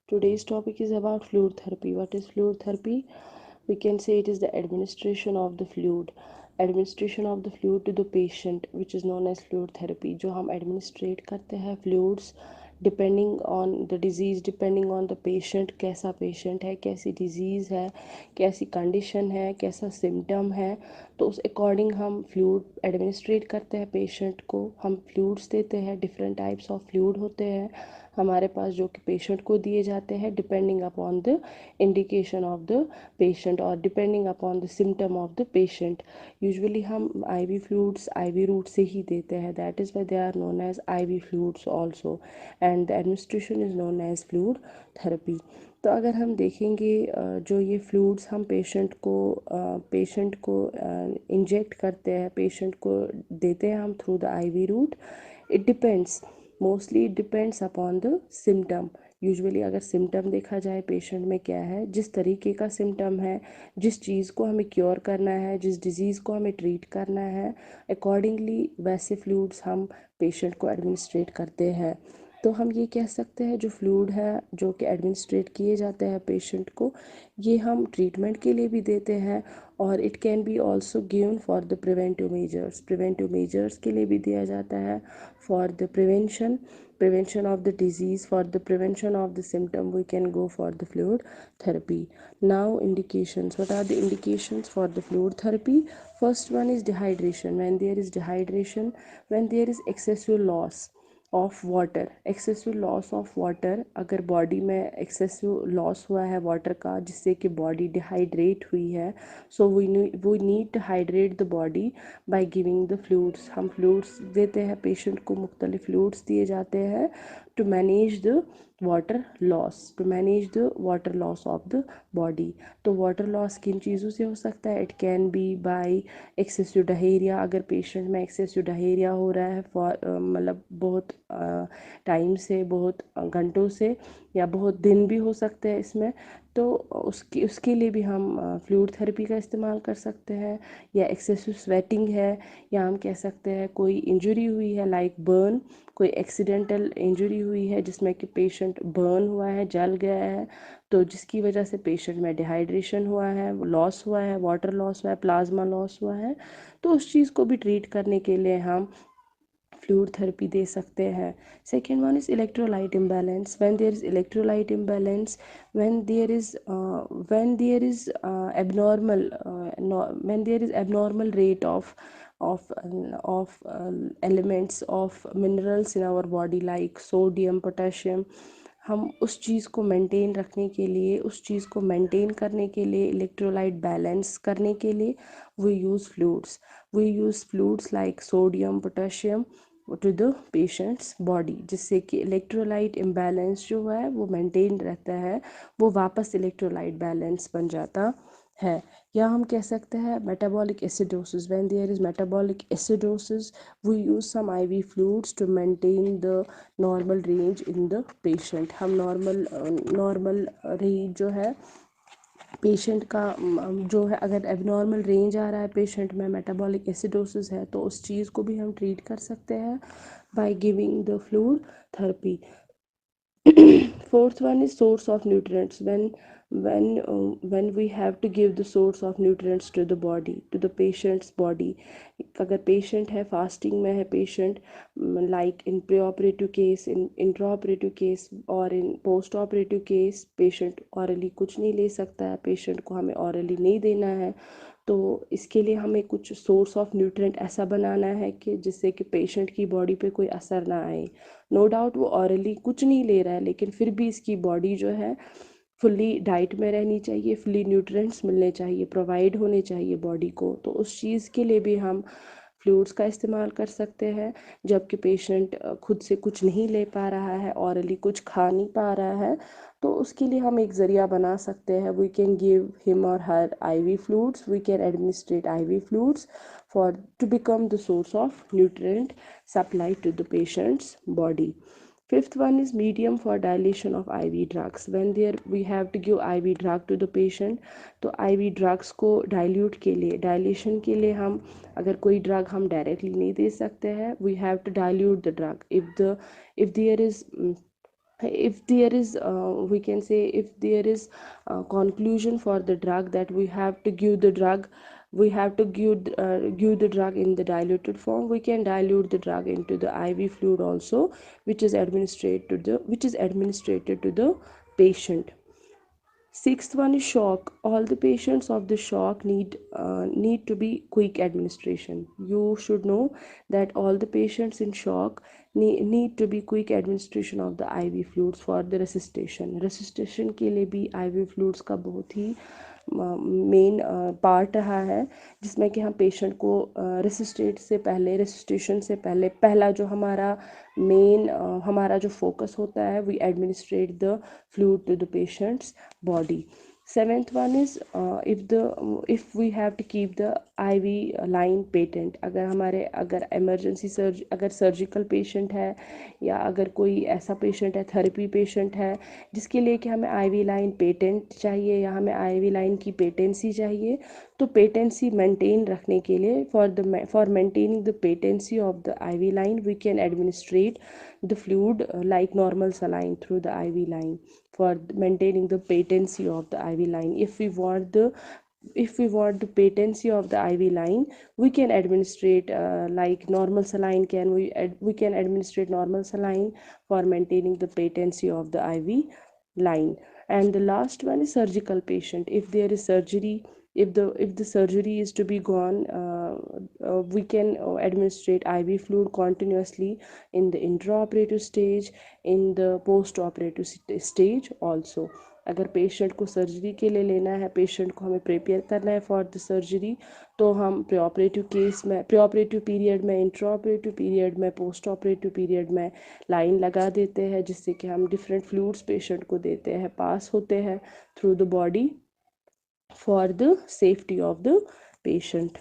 Today's topic is about fluid therapy. What is fluid therapy? We can say it is the administration of the fluid. Administration of the fluid to the patient, which is known as fluid therapy. जो हम administrate करते हैं fluids depending on the disease, depending on the patient, कैसा patient है, कैसी disease है, कैसी condition है, कैसा symptom है, तो उस according हम fluid administrate करते हैं patient को. हम fluids देते हैं, different types of fluid होते हैं हमारे पास जो कि पेशेंट को दिए जाते हैं depending upon the indication of the patient और depending upon the symptom of the patient. Usually हम आईवी फ्लूइड्स आईवी रूट से ही देते हैं. That is why they are known as IV fluids also and the administration is known as fluid therapy. तो अगर हम देखेंगे जो ये फ्लूइड्स हम पेशेंट को इंजेक्ट करते हैं, पेशेंट को देते हैं हम through the IV route. It depends, mostly it depends upon the symptom. Usually अगर सिम्टम देखा जाए पेशेंट में क्या है, जिस तरीके का सिम्टम है, जिस चीज़ को हमें क्योर करना है, जिस डिज़ीज़ को हमें ट्रीट करना है, अकॉर्डिंगली वैसे फ्लूइड्स हम पेशेंट को एडमिनिस्ट्रेट करते हैं. तो हम ये कह सकते हैं जो फ्लूइड है जो कि एडमिनिस्ट्रेट किए जाते हैं पेशेंट को, ये हम ट्रीटमेंट के लिए भी देते हैं और it can B also given for the preventive measures के लिए भी दिया जाता है. For the prevention of the disease, for the prevention of the symptom, we can go for the fluid therapy. Now indications, what are the indications for the fluid therapy? First one is dehydration. When there is dehydration, when there is excessive loss of water, excessive loss of water, अगर body में excessive loss हुआ है water का जिससे कि body dehydrate हुई है, so we need to hydrate the body by giving the fluids. हम फ्लूइड्स देते हैं पेशेंट को, मुख्तलिफ फ्लूइड्स दिए जाते हैं to manage the water loss of the body. तो वाटर लॉस किन चीज़ों से हो सकता है? It can be by excessive diarrhoea. अगर पेशेंट में एक्सेसिव डायरिया हो रहा है फॉर मतलब बहुत टाइम से, बहुत घंटों से, या बहुत दिन भी हो सकते हैं इसमें, तो उसके लिए भी हम फ्लूइड थेरेपी का इस्तेमाल कर सकते हैं. या एक्सेसिव स्वेटिंग है, या हम कह सकते हैं कोई इंजरी हुई है लाइक बर्न, कोई एक्सीडेंटल इंजरी हुई है जिसमें कि पेशेंट बर्न हुआ है, जल गया है, तो जिसकी वजह से पेशेंट में डिहाइड्रेशन हुआ है, लॉस हुआ है, वाटर लॉस हुआ है, प्लाज्मा लॉस हुआ है, तो उस चीज़ को भी ट्रीट करने के लिए हम फ्लूइड थेरेपी दे सकते हैं. Second one is electrolyte imbalance. When there is electrolyte imbalance, when there is abnormal when there is abnormal rate of elements of minerals in our body like sodium, potassium, हम उस चीज़ को maintain रखने के लिए, उस चीज़ को मेंटेन करने के लिए, इलेक्ट्रोलाइट बैलेंस करने के लिए we use fluids like sodium, potassium to the patient's body, जिससे कि इलेक्ट्रोलाइट इम्बैलेंस जो है वो मेंटेन रहता है, वो वापस इलेक्ट्रोलाइट बैलेंस बन जाता है. या हम कह सकते हैं metabolic acidosis. When there is metabolic acidosis, we use some IV fluids to maintain the normal range in the patient. हम नॉर्मल रेंज जो है पेशेंट का जो है, अगर एबनॉर्मल रेंज आ रहा है पेशेंट में, मेटाबॉलिक एसिडोसिस है, तो उस चीज़ को भी हम ट्रीट कर सकते हैं bye giving the fluid therapy. Fourth one is source of nutrients. When we have to give the source of nutrients to the body, to the patient's body. अगर patient है, fasting में है patient, like in preoperative case, in intraoperative case और in postoperative case, patient orally कुछ नहीं ले सकता है, patient को हमें orally नहीं देना है, तो इसके लिए हमें कुछ सोर्स ऑफ न्यूट्रिएंट ऐसा बनाना है कि जिससे कि पेशेंट की बॉडी पे कोई असर ना आए. नो डाउट वो ऑरली कुछ नहीं ले रहा है, लेकिन फिर भी इसकी बॉडी जो है फुल्ली डाइट में रहनी चाहिए, फुल्ली न्यूट्रिएंट्स मिलने चाहिए, प्रोवाइड होने चाहिए बॉडी को. तो उस चीज़ के लिए भी हम फ्लूइड्स का इस्तेमाल कर सकते हैं. जबकि पेशेंट खुद से कुछ नहीं ले पा रहा है, ऑरली कुछ खा नहीं पा रहा है, तो उसके लिए हम एक ज़रिया बना सकते हैं. We can give him or her IV fluids, we can administrate IV fluids for to become the source of nutrient supply to the patient's body. Fifth one is medium for dilation of IV drugs. When there we have to give IV drug to the patient, तो IV drugs को dilute के लिए, dilation के लिए हम अगर कोई drug हम directly नहीं दे सकते हैं, we have to dilute the drug. If there is if there is we can say if there is conclusion for the drug that we have to give the drug, we have to give the drug in the diluted form, we can dilute the drug into the IV fluid also, which is administered to the patient. Sixth one is shock. All the patients of the shock need to be quick administration. You should know that all the patients in shock need to be quick administration of the IV fluids for the resuscitation. Resuscitation के लिए भी IV fluids का बहुत ही main part रहा है, जिसमें कि हम पेशेंट को रेसिस्टेशन से पहले पहला जो हमारा जो फोकस होता है, we administrate the fluid to the patient's body. Seventh one is if we have to keep the IV line patent. अगर emergency अगर सर्जिकल पेशेंट है, या अगर कोई ऐसा पेशेंट है, थेरेपी पेशेंट है, जिसके लिए कि हमें IV लाइन पेटेंट चाहिए या हमें IV लाइन की पेटेंसी चाहिए, तो पेटेंसी मेंटेन रखने के लिए for maintaining the patency of the IV line we can administrate the fluid like normal saline through the IV line for maintaining the patency of the IV line. If we want the patency of the IV line, we can administrate like normal saline. We can administrate normal saline for maintaining the patency of the IV line. And the last one is surgical patient. If there is surgery, if the surgery is to be gone, we can administrate IV fluid continuously in the intraoperative stage, in the post operative stage also. अगर patient को surgery के लिए लेना है, patient को हमें prepare करना है फॉर द सर्जरी, तो हम प्री ऑपरेटिव पीरियड में, इंट्रा ऑपरेटिव पीरियड में, पोस्ट ऑपरेटिव पीरियड में लाइन लगा देते हैं, जिससे कि हम डिफरेंट फ्लूइड्स पेशेंट को देते हैं, पास होते हैं through the body for the safety of the patient.